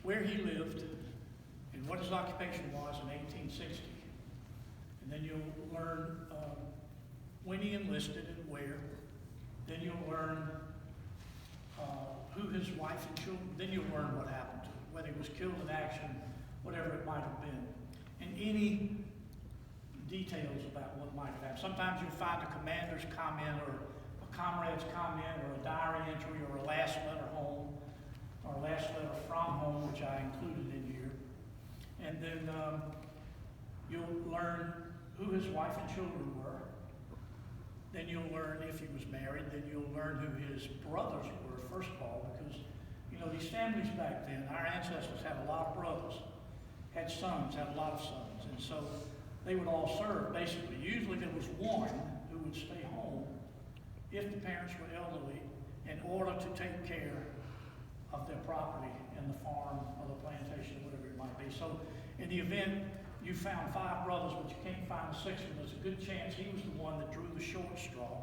where he lived and what his occupation was in 1860. And then you'll learn when he enlisted and where. Then you'll learn who his wife and children, then you'll learn what happened to him, whether he was killed in action, whatever it might have been, and any details about what might have happened. Sometimes you'll find a commander's comment or a comrade's comment or a diary entry or a last letter home or a last letter from home, which I included in here. And then you'll learn who his wife and children were. Then you'll learn if he was married. Then you'll learn who his brothers were, first of all, because, you know, these families back then, our ancestors had a lot of brothers, had sons, had a lot of sons. And so they would all serve, basically. Usually there was one who would stay home if the parents were elderly in order to take care of their property in the farm or the plantation, whatever it might be. So in the event you found 5 brothers, but you can't find the 6th one, there's a good chance he was the one that drew the short straw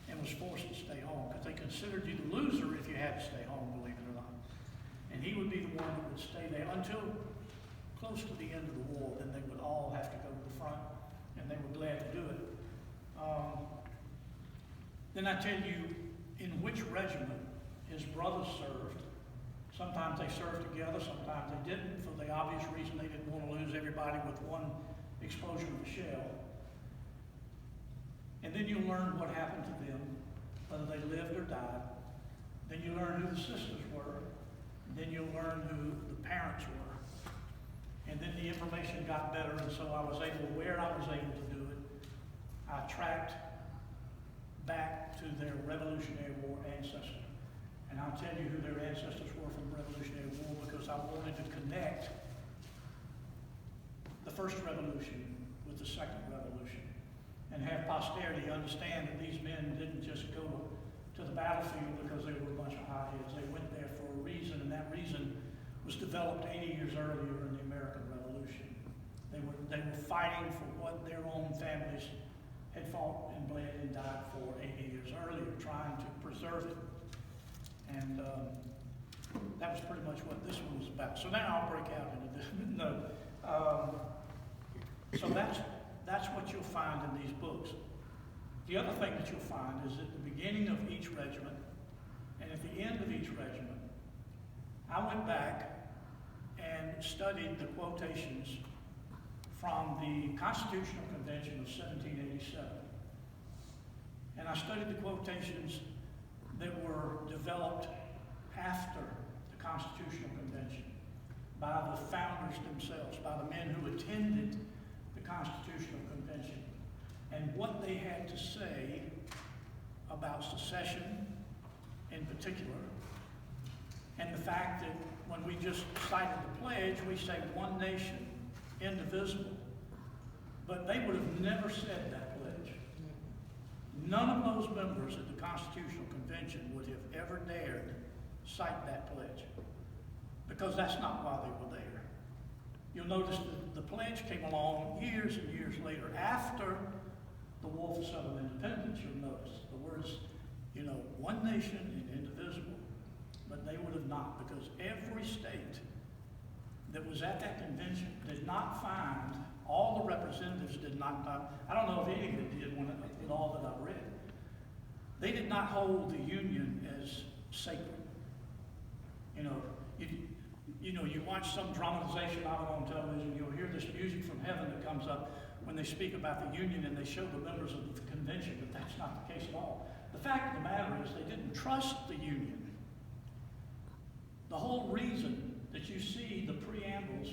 and was forced to stay home, because they considered you the loser if you had to stay home, believe it or not. And he would be the one that would stay there until close to the end of the war. Then they would all have to go to the front, and they were glad to do it. Then I tell you in which regiment his brothers served. Sometimes they served together, sometimes they didn't, for the obvious reason they didn't want to lose everybody with one explosion of a shell. And then you'll learn what happened to them, whether they lived or died. Then you learn who the sisters were. And then you'll learn who the parents were. And then the information got better, and so I was able, where I was able to do it, I tracked back to their Revolutionary War ancestors. And I'll tell you who their ancestors were from the Revolutionary War, because I wanted to connect the first revolution with the second revolution and have posterity understand that these men didn't just go to the battlefield because they were a bunch of hotheads. They went there for a reason, and that reason was developed 80 years earlier in the American Revolution. They were fighting for what their own families had fought and bled and died for 80 years earlier, trying to preserve it. And that was pretty much what this one was about. So now I'll break out into this. So that's what you'll find in these books. The other thing that you'll find is at the beginning of each regiment and at the end of each regiment, I went back and studied the quotations from the Constitutional Convention of 1787. And I studied the quotations that were developed after the Constitutional Convention by the founders themselves, by the men who attended the Constitutional Convention, and what they had to say about secession in particular, and the fact that when we just cited the pledge, we say one nation, indivisible, but they would have never said that pledge. None of those members of the Constitutional Convention would have ever dared cite that pledge, because that's not why they were there. You'll notice that the pledge came along years and years later, after the War for Southern Independence. You'll notice the words, you know, one nation and indivisible, but they would have not, because every state that was at that convention did not find, all the representatives did not, I don't know if any of them did with all that I've read. They did not hold the Union as sacred. You know, you watch some dramatization of it on television, you'll hear this music from heaven that comes up when they speak about the Union and they show the members of the convention, but that's not the case at all. The fact of the matter is they didn't trust the Union. The whole reason that you see the preambles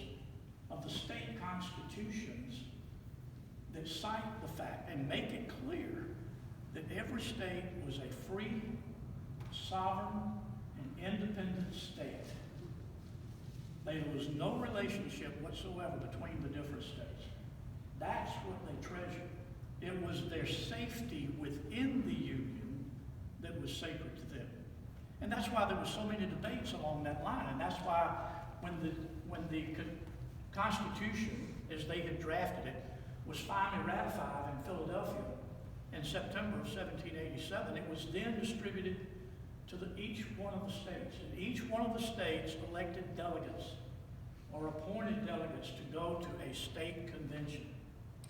of the state constitutions that cite the fact and make it clear that every state was a free, sovereign, and independent state. There was no relationship whatsoever between the different states. That's what they treasured. It was their safety within the Union that was sacred to them. And that's why there were so many debates along that line. And that's why when the Constitution, as they had drafted it, was finally ratified in Philadelphia in September of 1787, it was then distributed to each one of the states. And each one of the states elected delegates or appointed delegates to go to a state convention.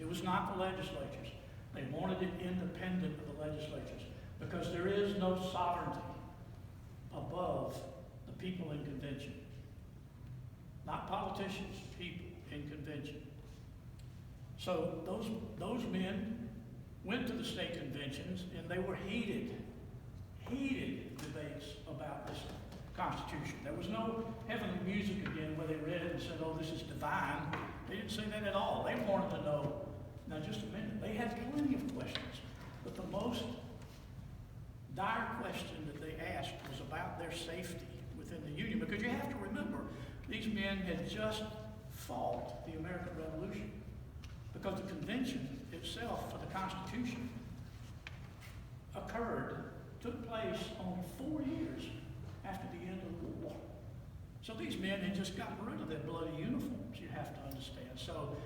It was not the legislatures. They wanted it independent of the legislatures because there is no sovereignty above the people in convention. Not politicians, people in convention. So those men went to the state conventions and they were heated debates about this Constitution. There was no heavenly music again where they read it and said, oh, this is divine. They didn't say that at all. They wanted to know, now just a minute, they had plenty of questions, but the most dire question that they asked was about their safety within the Union, because you have to remember, these men had just fought the American Revolution, because the convention itself for the Constitution took place only 4 years after the end of the war. So these men had just gotten rid of their bloody uniforms, you have to understand. So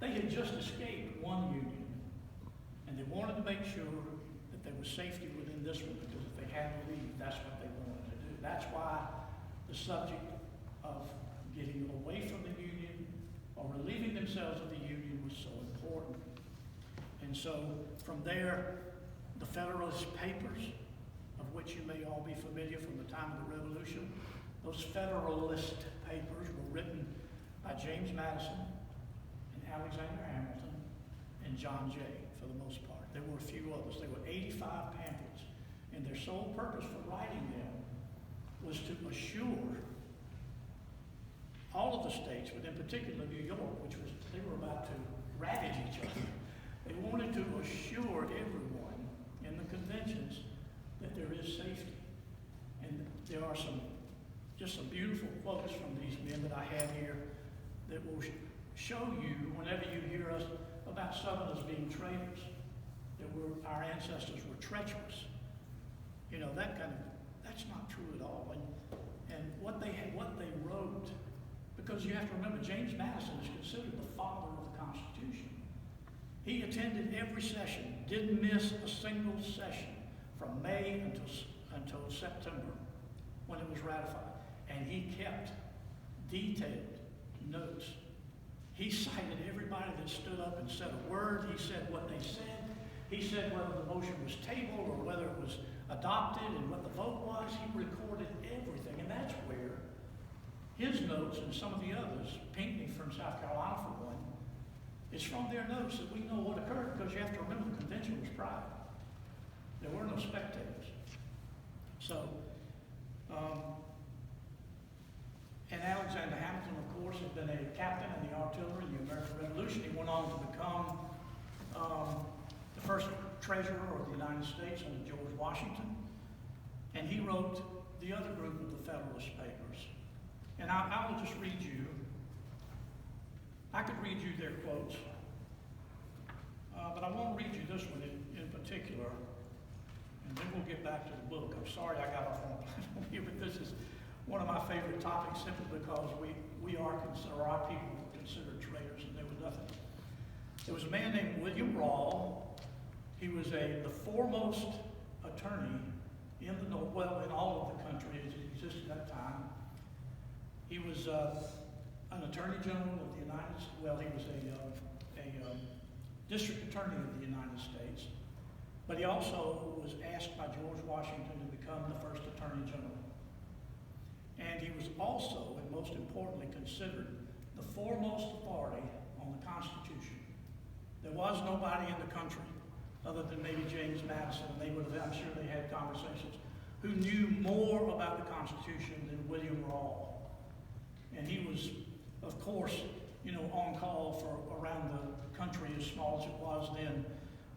they had just escaped one Union, and they wanted to make sure that there was safety within this one, because if they had to leave, that's what they wanted to do. That's why the subject of getting away from the Union or relieving themselves of the Union was so important. And so from there, the Federalist Papers, of which you may all be familiar from the time of the Revolution, those Federalist Papers were written by James Madison and Alexander Hamilton and John Jay, for the most part. There were a few others. There were 85 pamphlets, and their sole purpose for writing them was to assure all of the states, but in particular New York, which was, they were about to ravage each other. They wanted to assure everyone in the conventions that there is safety. And there are just some beautiful quotes from these men that I have here that will show you, whenever you hear us about Southerners being traitors, that our ancestors were treacherous. You know, that's not true at all. And what they wrote, because you have to remember, James Madison is considered the father of the Constitution. He attended every session, didn't miss a single session from May until September when it was ratified. And he kept detailed notes. He cited everybody that stood up and said a word. He said what they said. He said whether the motion was tabled or whether it was adopted and what the vote was. He recorded everything. And that's where his notes and some of the others, Pinckney from South Carolina for one, it's from their notes that we know what occurred, because you have to remember the convention was private. There were no spectators. So, and Alexander Hamilton, of course, had been a captain in the artillery in the American Revolution. He went on to become the first treasurer of the United States under George Washington. And he wrote the other group of the Federalist Papers. And I will just read you. I could read you their quotes, but I won't read you this one in particular, and then we'll get back to the book. I'm sorry I got off on a platform here, but this is one of my favorite topics simply because our people were considered traitors, and there was nothing. There was a man named William Rawle. He was the foremost attorney in the North, well, in all of the country as it existed at that time. He was an attorney general of the United States. Well, he was a district attorney of the United States, but he also was asked by George Washington to become the first attorney general. And he was also, and most importantly, considered the foremost authority on the Constitution. There was nobody in the country other than maybe James Madison, and I'm sure they had conversations, who knew more about the Constitution than William Rawle. And he was, of course, on call for around the country, as small as it was then,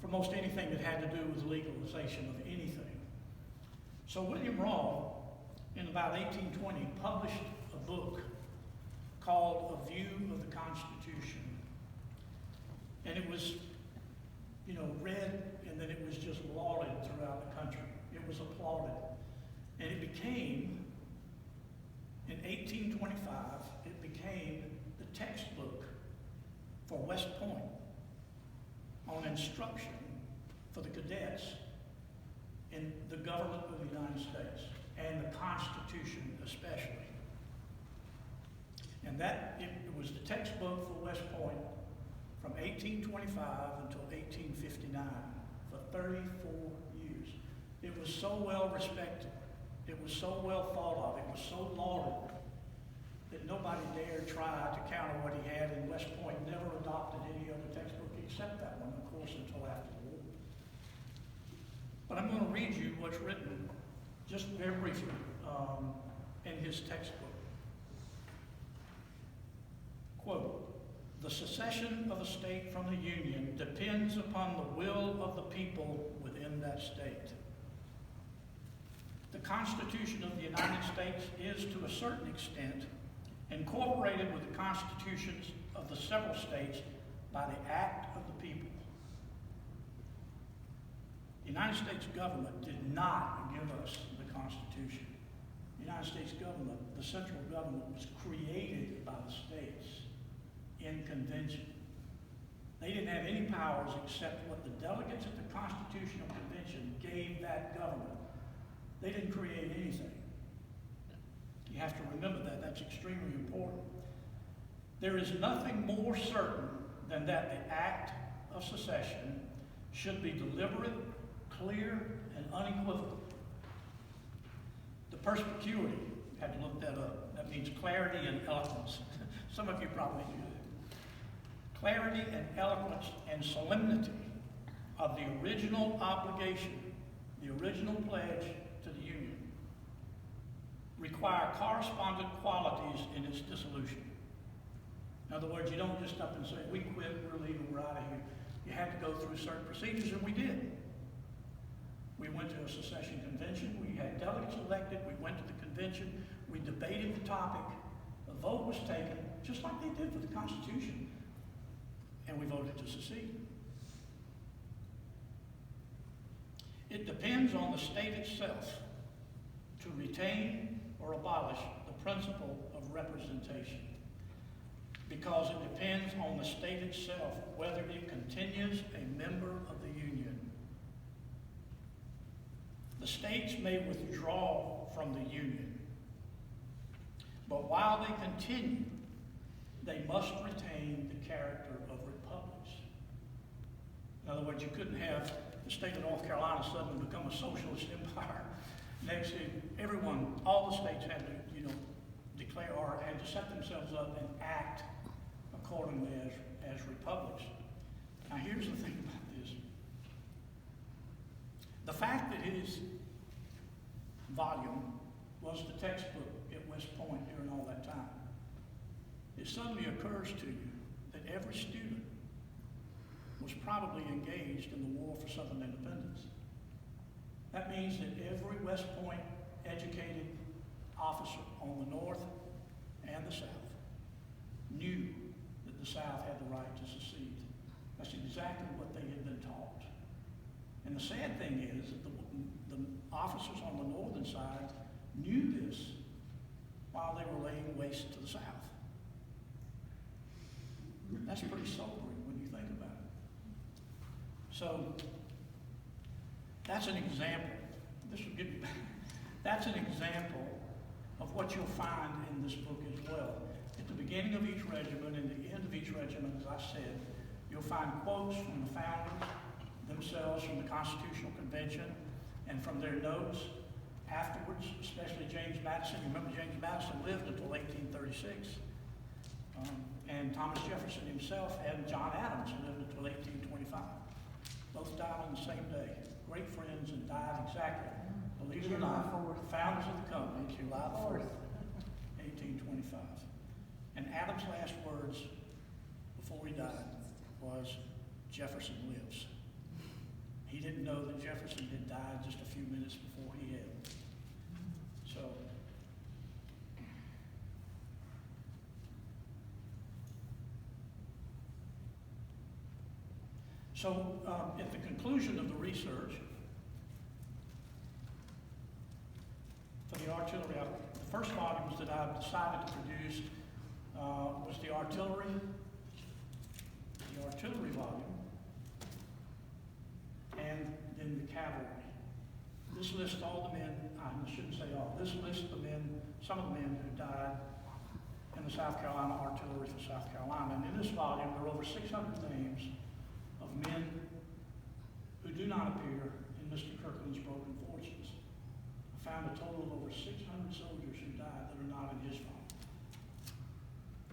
for most anything that had to do with legalization of anything. So William Rawle, in about 1820, published a book called A View of the Constitution. And it was, read, and then it was just lauded throughout the country. It was applauded. And it became, in 1825, it became the textbook for West Point on instruction for the cadets in the government of the United States. and the Constitution especially. And that, it was the textbook for West Point from 1825 until 1859, for 34 years. It was so well respected, it was so well thought of, it was so lauded, that nobody dared try to counter what he had, and West Point never adopted any other textbook except that one, of course, until after the war. But I'm going to read you what's written, just very briefly, in his textbook. Quote, "The secession of a state from the Union depends upon the will of the people within that state. The Constitution of the United States is, to a certain extent, incorporated with the constitutions of the several states by the act of the people. The United States government did not give us the Constitution. The United States government, the central government, was created by the states in convention. They didn't have any powers except what the delegates at the Constitutional Convention gave that government. They didn't create anything. You have to remember that. That's extremely important. There is nothing more certain than that the act of secession should be deliberate, clear, and unequivocal. The perspicuity, you had to look that up. That means clarity and eloquence. Some of you probably do that. Clarity and eloquence and solemnity of the original obligation, the original pledge to the Union, require correspondent qualities in its dissolution. In other words, you don't just up and say, we quit, we're leaving, we're out of here. You have to go through certain procedures, and we did. We went to a secession convention, we had delegates elected, we went to the convention, we debated the topic, a vote was taken, just like they did for the Constitution, and we voted to secede. It depends on the state itself to retain or abolish the principle of representation, because it depends on the state itself whether it continues a member of the Union. The states may withdraw from the Union, but while they continue, they must retain the character of republics. In other words, you couldn't have the state of North Carolina suddenly become a socialist empire. Next thing, everyone, all the states had to, declare or had to set themselves up and act accordingly as republics. Now, here's the thing about this. The fact that his volume was the textbook at West Point during all that time, it suddenly occurs to you that every student was probably engaged in the war for Southern independence. That means that every West Point educated officer on the North and the South knew that the South had the right to secede. That's exactly what they had been taught. And the sad thing is that the officers on the northern side knew this while they were laying waste to the South. That's pretty sobering when you think about it. So, that's an example. This will give you, that's an example of what you'll find in this book as well. At the beginning of each regiment and the end of each regiment, as I said, you'll find quotes from the founders themselves, from the Constitutional Convention, and from their notes afterwards, especially James Madison. You remember James Madison lived until 1836. And Thomas Jefferson himself and John Adams lived until 1825. Both died on the same day. Great friends, and died exactly, believe it or not, founders of the company, July 4th, 1825. And Adams' last words before he died was, "Jefferson lives." He didn't know that Jefferson had died just a few minutes before he had. So at the conclusion of the research for the artillery, the first volumes that I decided to produce was the artillery volume, and then the cavalry. This lists all the men, I shouldn't say all, this lists the men, some of the men who died in the South Carolina Artillery for South Carolina. And in this volume, there are over 600 names of men who do not appear in Mr. Kirkland's Broken Fortunes. I found a total of over 600 soldiers who died that are not in his volume.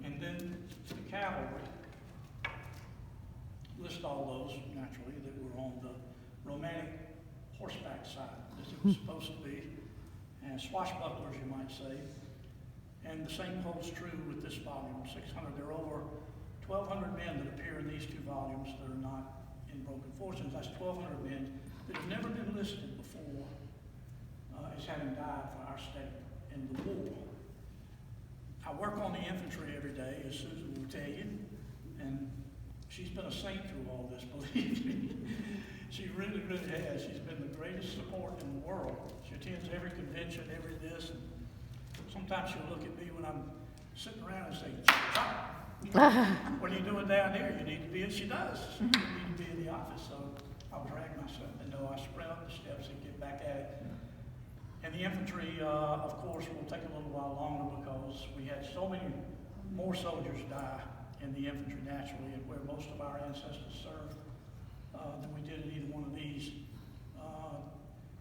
And then the cavalry list all those, naturally, that were on the romantic horseback side, as it was supposed to be, and swashbucklers, you might say. And the same holds true with this volume, 600. There are over 1,200 men that appear in these two volumes that are not in Broken Fortunes. That's 1,200 men that have never been listed before as having died for our state in the war. I work on the infantry every day, as Susan will tell you, and she's been a saint through all this, believe me. She really, really has. She's been the greatest support in the world. She attends every convention, every this, and sometimes she'll look at me when I'm sitting around and say, "Chop, what are you doing down there? You need to be," and she does. You need to be in the office. So I'll drag myself, and I sprint up the steps and get back at it. And the infantry, of course, will take a little while longer because we had so many more soldiers die in the infantry naturally, and where most of our ancestors served than we did in either one of these.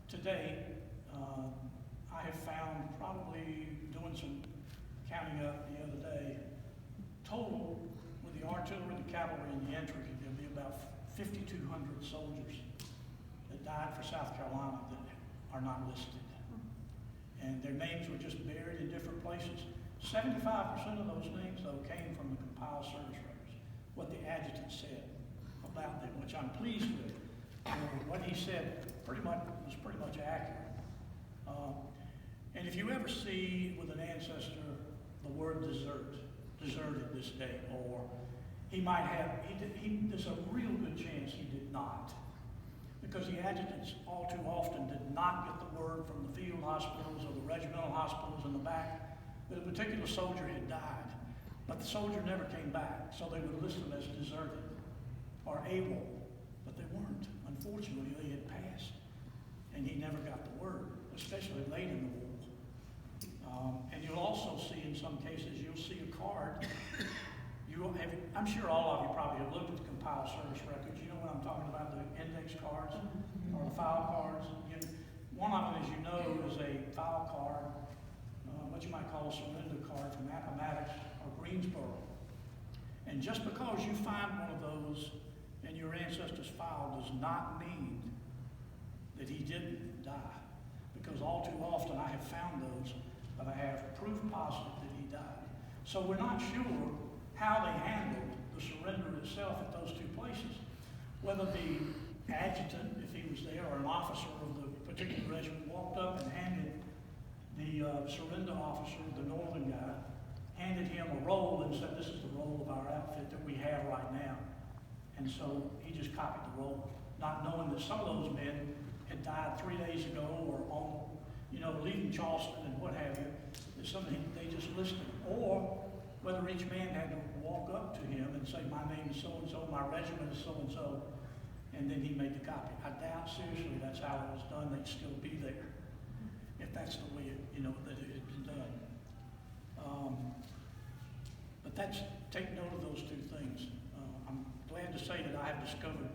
Today, I have found, probably doing some counting up the other day, total with the artillery, the cavalry, and the infantry, there'll be about 5,200 soldiers that died for South Carolina that are not listed. And their names were just buried in different places. 75% of those names, though, came from the compiled service records, what the adjutant said about them, which I'm pleased with. What he said was pretty much accurate. And if you ever see with an ancestor the word deserted this day, or he might have, there's a real good chance he did not. Because the adjutants all too often did not get the word from the field hospitals or the regimental hospitals in the back that a particular soldier had died, but the soldier never came back, so they would list them as deserted or AWOL, but they weren't. Unfortunately, they had passed, and he never got the word, especially late in the war. And you'll also see in some cases, you'll see a card. I'm sure all of you probably have looked at the compiled service records. You know what I'm talking about, the index cards or the file cards. One of them, as you know, is a file card, what you might call a surrender card from Appomattox or Greensboro. And just because you find one of those in your ancestor's file does not mean that he didn't die. Because all too often I have found those, but I have proof positive that he died. So we're not sure how they handled the surrender itself at those two places. Whether the adjutant, if he was there, or an officer of the particular regiment walked up and handed the surrender officer, the northern guy, handed him a roll and said, "This is the roll of our outfit that we have right now." And so he just copied the roll, not knowing that some of those men had died 3 days ago or on, leaving Charleston and what have you. There's something they just listed. Or whether each man had to walk up to him and say, "My name is so-and-so, my regiment is so-and-so," and then he made the copy. I doubt seriously that's how it was done. They'd still be there if that's the way that it had been done. But take note of those two things. I'm glad to say that I have discovered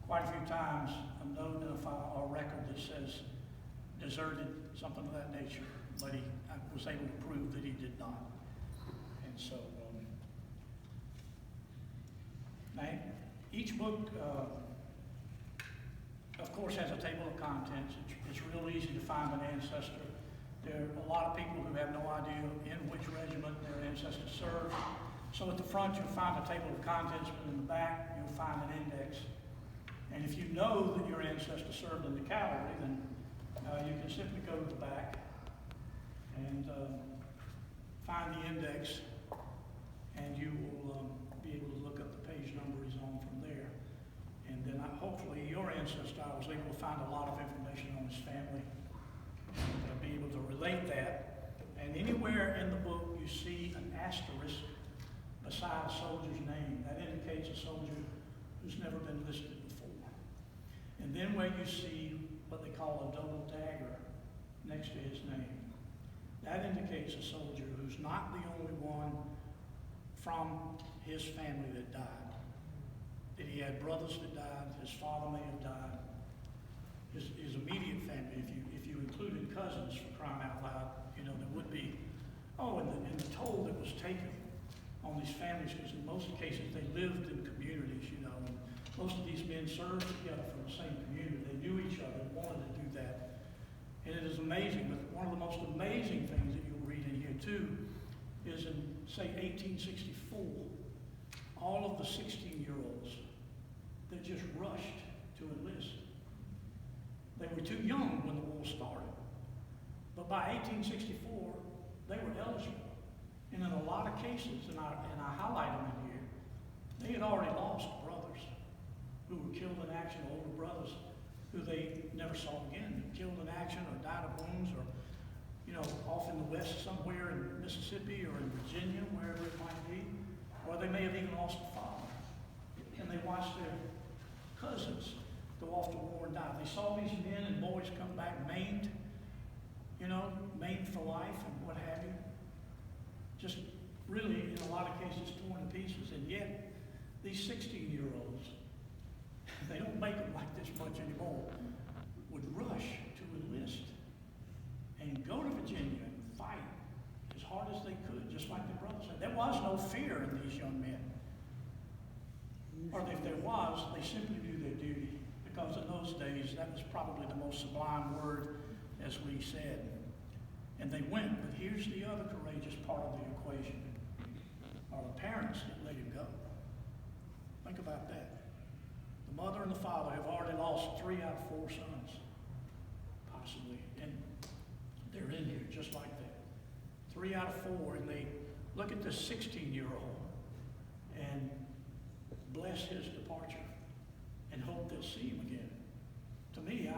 quite a few times a note in a file or record that says deserted, something of that nature, but I was able to prove that he did not. And so, now, each book, of course, has a table of contents. It's real easy to find an ancestor. There are a lot of people who have no idea in which regiment their ancestors served. So at the front, you'll find a table of contents, but in the back, you'll find an index. And if you know that your ancestor served in the cavalry, then you can simply go to the back and find the index, and you will be able to look up the page numbers on from there. And then hopefully your ancestor, I was able to find a lot of information on his family and be able to relate that. And anywhere in the book you see an asterisk beside a soldier's name, that indicates a soldier who's never been listed before. And then where you see what they call a double dagger next to his name. That indicates a soldier who's not the only one from his family that died. That he had brothers that died, his father may have died, his immediate family, if you included cousins, for crying out loud, there would be, and the toll that was taken on these families, because in most cases they lived in communities, and most of these men served together from the same community. They knew each other and wanted to do that. And it is amazing, but one of the most amazing things that you'll read in here too is in, say, 1864, all of the 16-year-olds that just rushed to enlist. They were too young when the war started. But by 1864, they were eligible. And in a lot of cases, and I highlight them in here, they had already lost brothers who were killed in action, older brothers who they never saw again, killed in action or died of wounds, or off in the west somewhere in Mississippi or in Virginia, wherever it might be, or they may have even lost a father. And they watched their cousins go off to war and die. They saw these men and boys come back maimed, maimed for life and what have you. Just really, in a lot of cases, torn to pieces. And yet, these 16-year-olds, they don't make them like this much anymore, would rush to enlist and go to Virginia and fight as hard as they could, just like their brothers said. There was no fear in these young men. Or if there was, they simply knew their duty. Because in those days, that was probably the most sublime word, as we said. And they went, but here's the other courageous part of the equation, are the parents that let him go. Think about that. The mother and the father have already lost 3 out of 4 sons, possibly, and they're in here just like that. 3 out of 4, and they look at this 16-year-old and bless his departure and hope they'll see him again. To me,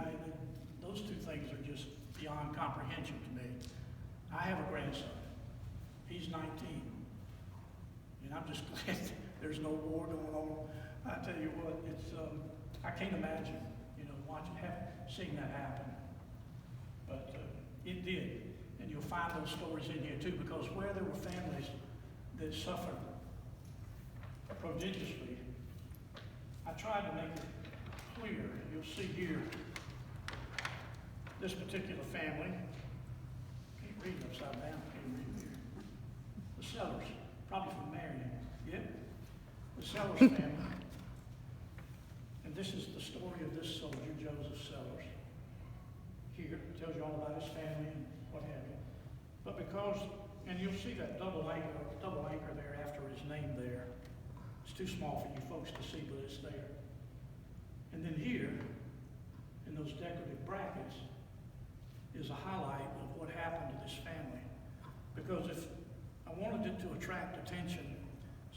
those two things are just beyond comprehension to me. I have a grandson. He's 19. And I'm just glad there's no war going on. I tell you what, it's I can't imagine, seeing that happen. But it did. And you'll find those stories in here too, because where there were families that suffered prodigiously, I tried to make it clear. You'll see here, this particular family, can't read it upside down, can't read it here. The Sellers, probably from Marion, yep. The Sellers family. And this is the story of this soldier, Joseph Sellers. Here, it tells you all about his family and what have you. But because, and you'll see that double anchor there after his name there. It's too small for you folks to see, but it's there. And then here, in those decorative brackets, is a highlight of what happened to this family. Because if I wanted it to attract attention